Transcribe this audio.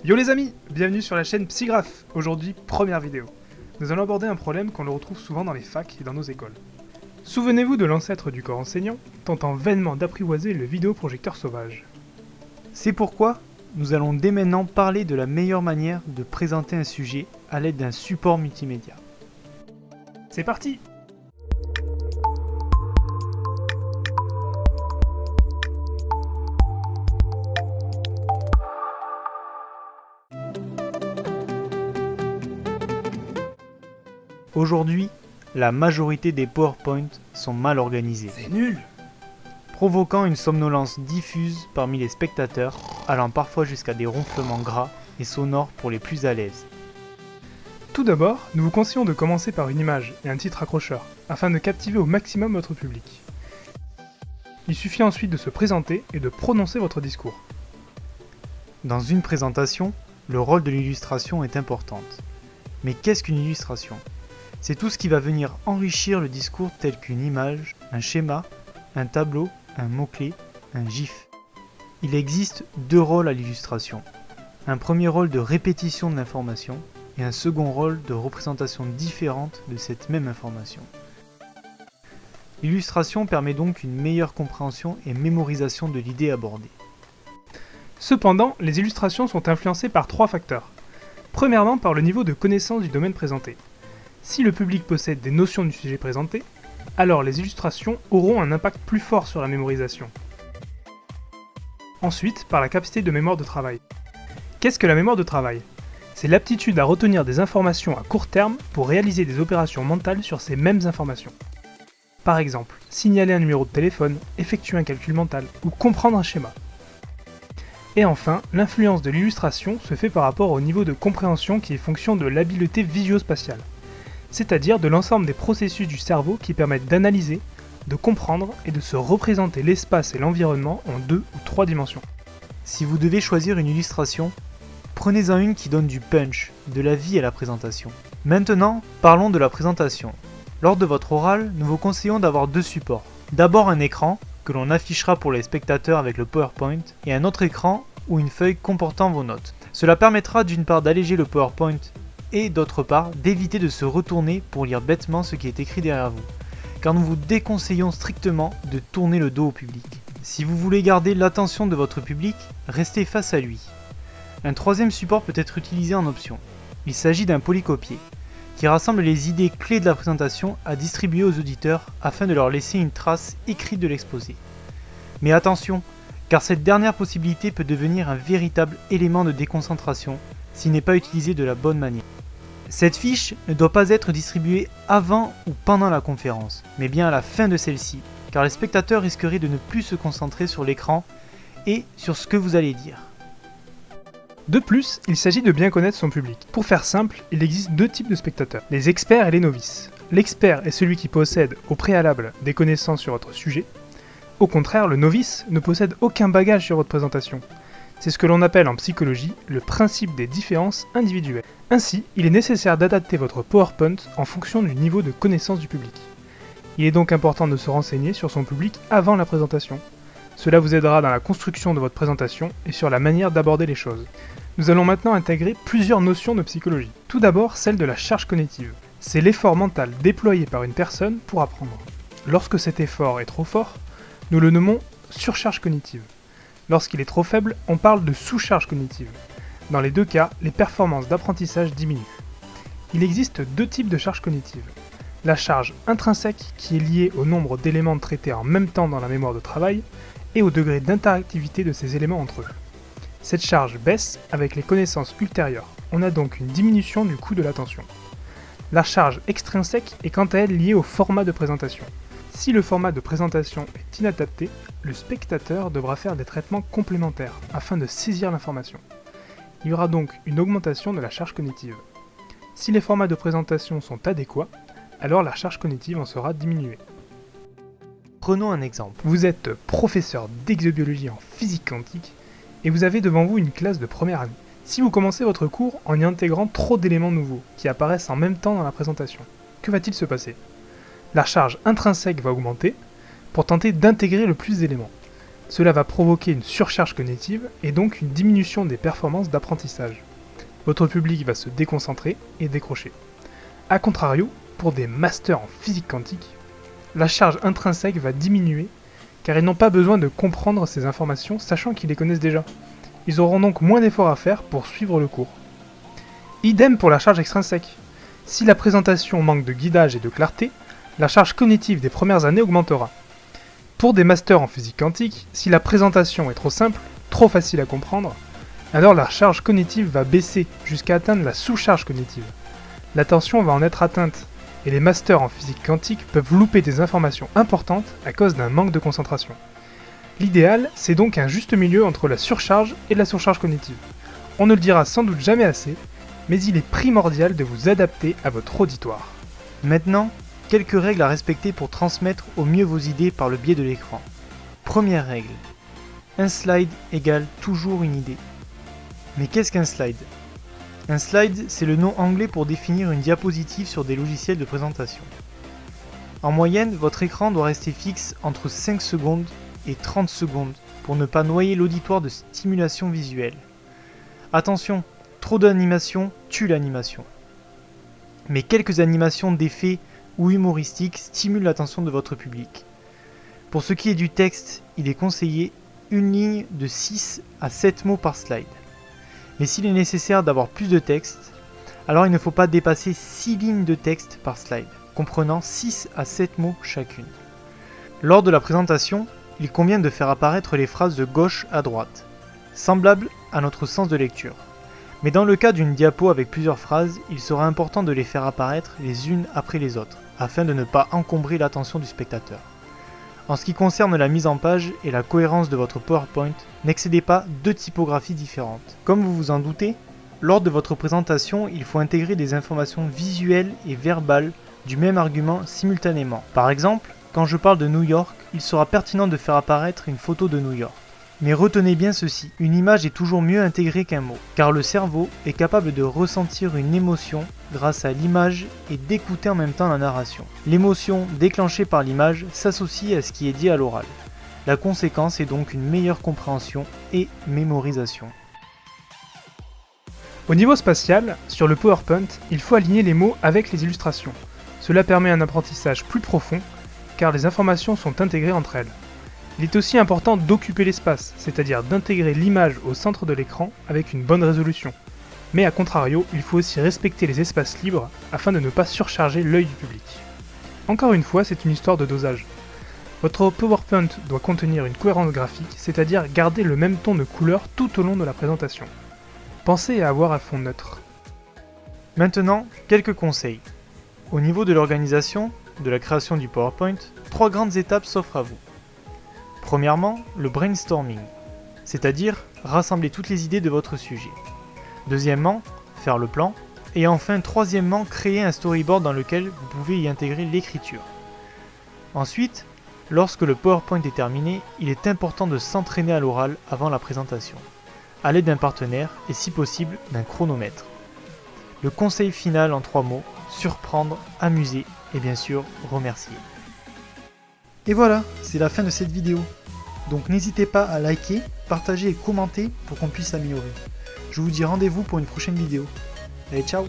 Yo les amis, bienvenue sur la chaîne Psygraphe. Aujourd'hui, première vidéo. Nous allons aborder un problème qu'on le retrouve souvent dans les facs et dans nos écoles. Souvenez-vous de l'ancêtre du corps enseignant, tentant vainement d'apprivoiser le vidéoprojecteur sauvage. C'est pourquoi nous allons dès maintenant parler de la meilleure manière de présenter un sujet à l'aide d'un support multimédia. C'est parti! Aujourd'hui, la majorité des PowerPoint sont mal organisés, C'est nul! provoquant une somnolence diffuse parmi les spectateurs, allant parfois jusqu'à des ronflements gras et sonores pour les plus à l'aise. Tout d'abord, nous vous conseillons de commencer par une image et un titre accrocheur, afin de captiver au maximum votre public. Il suffit ensuite de se présenter et de prononcer votre discours. Dans une présentation, le rôle de l'illustration est important. Mais qu'est-ce qu'une illustration ? C'est tout ce qui va venir enrichir le discours tel qu'une image, un schéma, un tableau, un mot-clé, un gif. Il existe deux rôles à l'illustration. Un premier rôle de répétition de l'information et un second rôle de représentation différente de cette même information. L'illustration permet donc une meilleure compréhension et mémorisation de l'idée abordée. Cependant, les illustrations sont influencées par trois facteurs. Premièrement, par le niveau de connaissance du domaine présenté. Si le public possède des notions du sujet présenté, alors les illustrations auront un impact plus fort sur la mémorisation. Ensuite, par la capacité de mémoire de travail. Qu'est-ce que la mémoire de travail ? C'est l'aptitude à retenir des informations à court terme pour réaliser des opérations mentales sur ces mêmes informations. Par exemple, signaler un numéro de téléphone, effectuer un calcul mental ou comprendre un schéma. Et enfin, l'influence de l'illustration se fait par rapport au niveau de compréhension qui est fonction de l'habileté visuospatiale, c'est-à-dire de l'ensemble des processus du cerveau qui permettent d'analyser, de comprendre et de se représenter l'espace et l'environnement en 2 ou 3 dimensions. Si vous devez choisir une illustration, prenez-en une qui donne du punch, de la vie à la présentation. Maintenant, parlons de la présentation. Lors de votre oral, nous vous conseillons d'avoir deux supports. D'abord un écran, que l'on affichera pour les spectateurs avec le PowerPoint, et un autre écran ou une feuille comportant vos notes. Cela permettra d'une part d'alléger le PowerPoint et d'autre part d'éviter de se retourner pour lire bêtement ce qui est écrit derrière vous, car nous vous déconseillons strictement de tourner le dos au public. Si vous voulez garder l'attention de votre public, restez face à lui. Un troisième support peut être utilisé en option. Il s'agit d'un polycopier, qui rassemble les idées clés de la présentation à distribuer aux auditeurs afin de leur laisser une trace écrite de l'exposé. Mais attention, car cette dernière possibilité peut devenir un véritable élément de déconcentration s'il n'est pas utilisé de la bonne manière. Cette fiche ne doit pas être distribuée avant ou pendant la conférence, mais bien à la fin de celle-ci, car les spectateurs risqueraient de ne plus se concentrer sur l'écran et sur ce que vous allez dire. De plus, il s'agit de bien connaître son public. Pour faire simple, il existe deux types de spectateurs, les experts et les novices. L'expert est celui qui possède au préalable des connaissances sur votre sujet. Au contraire, le novice ne possède aucun bagage sur votre présentation. C'est ce que l'on appelle en psychologie le principe des différences individuelles. Ainsi, il est nécessaire d'adapter votre PowerPoint en fonction du niveau de connaissance du public. Il est donc important de se renseigner sur son public avant la présentation. Cela vous aidera dans la construction de votre présentation et sur la manière d'aborder les choses. Nous allons maintenant intégrer plusieurs notions de psychologie. Tout d'abord, celle de la charge cognitive. C'est l'effort mental déployé par une personne pour apprendre. Lorsque cet effort est trop fort, nous le nommons surcharge cognitive. Lorsqu'il est trop faible, on parle de sous-charge cognitive. Dans les deux cas, les performances d'apprentissage diminuent. Il existe deux types de charge cognitive. La charge intrinsèque, qui est liée au nombre d'éléments traités en même temps dans la mémoire de travail, et au degré d'interactivité de ces éléments entre eux. Cette charge baisse avec les connaissances ultérieures. On a donc une diminution du coût de l'attention. La charge extrinsèque est quant à elle liée au format de présentation. Si le format de présentation est inadapté, le spectateur devra faire des traitements complémentaires afin de saisir l'information. Il y aura donc une augmentation de la charge cognitive. Si les formats de présentation sont adéquats, alors la charge cognitive en sera diminuée. Prenons un exemple. Vous êtes professeur d'exobiologie en physique quantique et vous avez devant vous une classe de première année. Si vous commencez votre cours en y intégrant trop d'éléments nouveaux qui apparaissent en même temps dans la présentation, que va-t-il se passer ? La charge intrinsèque va augmenter pour tenter d'intégrer le plus d'éléments. Cela va provoquer une surcharge cognitive et donc une diminution des performances d'apprentissage. Votre public va se déconcentrer et décrocher. A contrario, pour des masters en physique quantique, la charge intrinsèque va diminuer car ils n'ont pas besoin de comprendre ces informations sachant qu'ils les connaissent déjà. Ils auront donc moins d'efforts à faire pour suivre le cours. Idem pour la charge extrinsèque. Si la présentation manque de guidage et de clarté, la charge cognitive des premières années augmentera. Pour des masters en physique quantique, si la présentation est trop simple, trop facile à comprendre, alors la charge cognitive va baisser jusqu'à atteindre la sous-charge cognitive. L'attention va en être atteinte, et les masters en physique quantique peuvent louper des informations importantes à cause d'un manque de concentration. L'idéal, c'est donc un juste milieu entre la surcharge et la surcharge cognitive. On ne le dira sans doute jamais assez, mais il est primordial de vous adapter à votre auditoire. Maintenant, quelques règles à respecter pour transmettre au mieux vos idées par le biais de l'écran. Première règle. Un slide égale toujours une idée. Mais qu'est-ce qu'un slide ? Un slide, c'est le nom anglais pour définir une diapositive sur des logiciels de présentation. En moyenne, votre écran doit rester fixe entre 5 secondes et 30 secondes pour ne pas noyer l'auditoire de stimulation visuelle. Attention, trop d'animation tue l'animation. Mais quelques animations d'effets ou humoristiques stimulent l'attention de votre public. Pour ce qui est du texte, il est conseillé une ligne de 6 à 7 mots par slide. Mais s'il est nécessaire d'avoir plus de texte, alors il ne faut pas dépasser 6 lignes de texte par slide, comprenant 6 à 7 mots chacune. Lors de la présentation, il convient de faire apparaître les phrases de gauche à droite, semblables à notre sens de lecture. Mais dans le cas d'une diapo avec plusieurs phrases, il sera important de les faire apparaître les unes après les autres, afin de ne pas encombrer l'attention du spectateur. En ce qui concerne la mise en page et la cohérence de votre PowerPoint, n'excédez pas 2 typographies différentes. Comme vous vous en doutez, lors de votre présentation, il faut intégrer des informations visuelles et verbales du même argument simultanément. Par exemple, quand je parle de New York, il sera pertinent de faire apparaître une photo de New York. Mais retenez bien ceci, une image est toujours mieux intégrée qu'un mot, car le cerveau est capable de ressentir une émotion grâce à l'image et d'écouter en même temps la narration. L'émotion déclenchée par l'image s'associe à ce qui est dit à l'oral. La conséquence est donc une meilleure compréhension et mémorisation. Au niveau spatial, sur le PowerPoint, il faut aligner les mots avec les illustrations. Cela permet un apprentissage plus profond, car les informations sont intégrées entre elles. Il est aussi important d'occuper l'espace, c'est-à-dire d'intégrer l'image au centre de l'écran avec une bonne résolution. Mais à contrario, il faut aussi respecter les espaces libres afin de ne pas surcharger l'œil du public. Encore une fois, c'est une histoire de dosage. Votre PowerPoint doit contenir une cohérence graphique, c'est-à-dire garder le même ton de couleur tout au long de la présentation. Pensez à avoir un fond neutre. Maintenant, quelques conseils. Au niveau de l'organisation, de la création du PowerPoint, 3 grandes étapes s'offrent à vous. Premièrement, le brainstorming, c'est-à-dire rassembler toutes les idées de votre sujet. Deuxièmement, faire le plan. Et enfin, troisièmement, créer un storyboard dans lequel vous pouvez y intégrer l'écriture. Ensuite, lorsque le PowerPoint est terminé, il est important de s'entraîner à l'oral avant la présentation, à l'aide d'un partenaire et si possible d'un chronomètre. Le conseil final en 3 mots, surprendre, amuser et bien sûr remercier. Et voilà, c'est la fin de cette vidéo. Donc n'hésitez pas à liker, partager et commenter pour qu'on puisse s'améliorer. Je vous dis rendez-vous pour une prochaine vidéo. Allez, ciao!